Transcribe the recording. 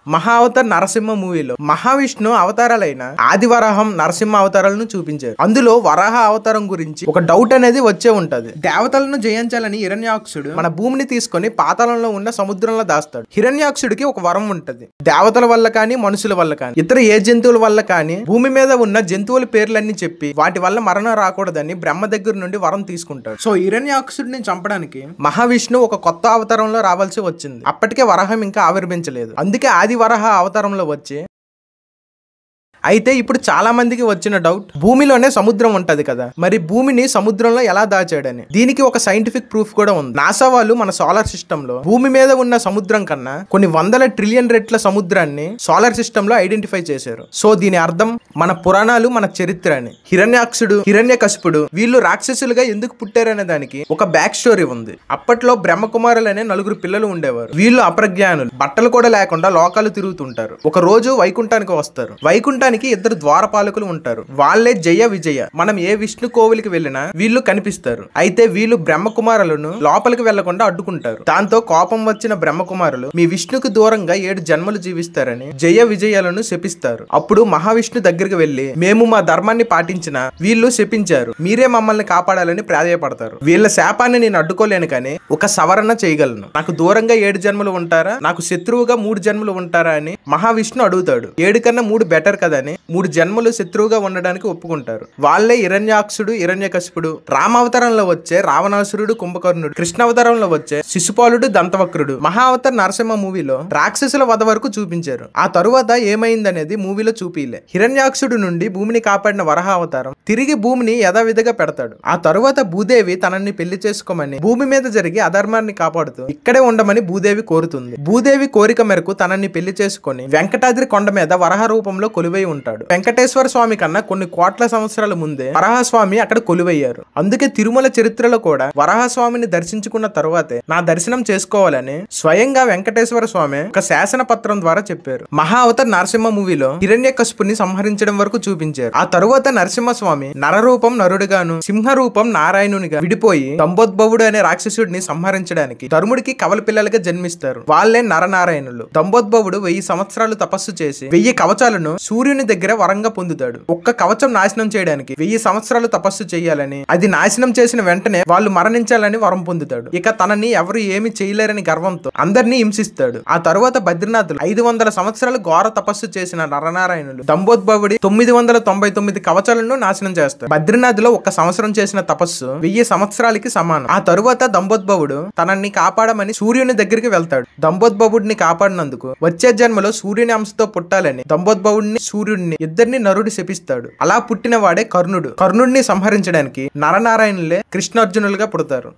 మహావతార్ నరసింహ మూవీలో మహావిష్ణు అవతారాలైన ఆదివరాహం నరసింహ అవతారాలను చూపించారు. అందులో వరాహ అవతారం గురించి ఒక డౌట్ అనేది వచ్చే ఉంటది. దేవతలను జయించాలని హిరణ్యాక్షుడు మన భూమిని తీసుకొని పాతాళంలో ఉన్న సముద్రంలో దాస్తాడు. హిరణ్యాక్షుడికి ఒక వరం ఉంటది. దేవతల వల్ల కానీ మనుషుల వల్ల కానీ ఇతర ఏ జంతువుల వల్ల కానీ భూమి మీద ఉన్న జంతువుల పేర్లన్నీ చెప్పి వాటి వల్ల మరణం రాకూడదని బ్రహ్మ దగ్గర నుండి వరం తీసుకుంటాడు. సో హిరణ్యాక్షుడిని చంపడానికి మహావిష్ణు ఒక కొత్త అవతారంలో రావాల్సి వచ్చింది. అప్పటికే వరాహం ఇంకా ఆవిర్భించలేదు. అందుకే ఆది వరాహ అవతారంలో వచ్చి అయితే ఇప్పుడు చాలా మందికి వచ్చిన డౌట్, భూమిలోనే సముద్రం ఉంటది కదా, మరి భూమిని సముద్రంలో ఎలా దాచాడని. దీనికి ఒక సైంటిఫిక్ ప్రూఫ్ కూడా ఉంది. నాసా వాళ్ళు మన సోలార్ సిస్టమ్ లో భూమి మీద ఉన్న సముద్రం కన్నా కొన్ని వందల ట్రిలియన్ రెట్ల సముద్రాన్ని సోలార్ సిస్టమ్ లో ఐడెంటిఫై చేశారు. సో దీని అర్థం మన పురాణాలు మన చరిత్ర అని. హిరణ్యాక్షుడు, హిరణ్యకశిపుడు వీళ్ళు రాక్షసులుగా ఎందుకు పుట్టారనే దానికి ఒక బ్యాక్ స్టోరీ ఉంది. అప్పట్లో బ్రహ్మకుమారులు అనే నలుగురు పిల్లలు ఉండేవారు. వీళ్ళు అప్రజ్ఞానులు, బట్టలు కూడా లేకుండా లోకాలు తిరుగుతుంటారు. ఒక రోజు వైకుంఠానికి వస్తారు. వైకుంఠానికి ఇద్దరు ద్వారపాలకులు ఉంటారు. వాళ్ళే జయ విజయ. మనం ఏ విష్ణు కోవిలికి వెళ్ళినా వీళ్ళు కనిపిస్తారు. అయితే వీళ్ళు బ్రహ్మకుమారులను లోపలికి వెళ్లకుండా అడ్డుకుంటారు. దాంతో కోపం వచ్చిన బ్రహ్మకుమారులు మీ విష్ణుకు దూరంగా 7 జన్మలు జీవిస్తారని జయ విజయాలను శపిస్తారు. అప్పుడు మహావిష్ణు దగ్గరికి వెళ్లి మేము మా ధర్మాన్ని పాటించిన వీళ్ళు శపించారు, మీరే మమ్మల్ని కాపాడాలని ప్రాధేయపడతారు. వీళ్ళ శాపాన్ని నేను అడ్డుకోలేను కానీ ఒక సవరణ చేయగలను. నాకు దూరంగా 7 జన్మలు ఉంటారా, నాకు శత్రువుగా 3 జన్మలు ఉంటారా అని మహావిష్ణు అడుగుతాడు. 7 కన్నా 3 బెటర్ కదని 3 జన్మలు శత్రువుగా ఉండడానికి ఒప్పుకుంటారు. వాళ్ళే హిరణ్యాక్షుడు, హిరణ్యకశిపుడు. రామావతారంలో వచ్చే రావణాసురుడు, కుంభకర్ణుడు. కృష్ణావతారంలో వచ్చే శిశుపాలుడు, దంతవక్రుడు. మహావతార్ నరసింహ మూవీలో రాక్షసుల వధ వరకు చూపించారు. ఆ తరువాత ఏమైందనేది మూవీలో చూపిలే. హిరణ్యాక్షుడు నుండి భూమిని కాపాడిన వరాహ అవతారం తిరిగి భూమిని యథావిధిగా పెడతాడు. ఆ తరువాత భూదేవి తనని పెళ్లి చేసుకోమని భూమి మీద జరిగి అధర్మాన్ని కాపాడుతూ ఇక్కడే ఉండమని భూదేవి కోరుతుంది. భూదేవి కోరిక మేరకు తనని పెళ్లి చేసుకుని వెంకటాద్రి కొండ మీద వరాహ రూపంలో కొలువై ఉంటాడు. వెంకటేశ్వర స్వామి కన్నా కొన్ని కోట్ల సంవత్సరాల ముందే వరాహస్వామి అక్కడ కొలువయ్యారు. అందుకే తిరుమల చరిత్రలో కూడా వరాహస్వామిని దర్శించుకున్న తరువాతే నా దర్శనం చేసుకోవాలని స్వయంగా వెంకటేశ్వర స్వామి ఒక శాసన పత్రం ద్వారా చెప్పారు. మహావతార్ నరసింహ మూవీలో హిరణ్యకశిపుని సంహరించడం వరకు చూపించారు. ఆ తరువాత నరసింహస్వామి నరరూపం నరుడుగాను, సింహ రూపం నారాయణునిగా విడిపోయి దంబోద్భవుడు అనే రాక్షసుడిని సంహరించడానికి ధర్ముడికి కవల పిల్లలుగా జన్మిస్తారు. వాళ్ళే నరనారాయణులు. దంబోద్భవుడు 1000 సంవత్సరాలు తపస్సు చేసి 1000 కవచాలను సూర్యుని దగ్గర వరంగా పొందుతాడు. ఒక్క కవచం నాశనం చేయడానికి 1000 సంవత్సరాలు తపస్సు చేయాలని, అది నాశనం చేసిన వెంటనే వాళ్ళు మరణించాలని వరం పొందుతాడు. ఇక తనని ఎవరు ఏమి చేయలేరని గర్వంతో అందరినీ హింసిస్తాడు. ఆ తరువాత బద్రీనాథులు 500 సంవత్సరాలు ఘోర తపస్సు చేసిన నరనారాయణులు దంబోద్భవుడి 999 కవచాలను నాశనం చేస్తారు. బద్రీనాథులో 1 సంవత్సరం చేసిన తపస్సు 1000 సంవత్సరాలకి సమానం. ఆ తరువాత దంబోద్భవుడు తనని కాపాడమని సూర్యుని దగ్గరికి వెళ్తాడు. దంబోద్భవుడిని కాపాడినందుకు వచ్చే జన్మలో సూర్యుని అంశతో పుట్టాలని దంబోద్భవుడిని, సూర్యుడిని ఇద్దరిని నరుడు శపిస్తాడు. అలా పుట్టిన వాడే కర్ణుడు. కర్ణుడిని సంహరించడానికి నరనారాయణులే కృష్ణార్జునులుగా పుడతారు.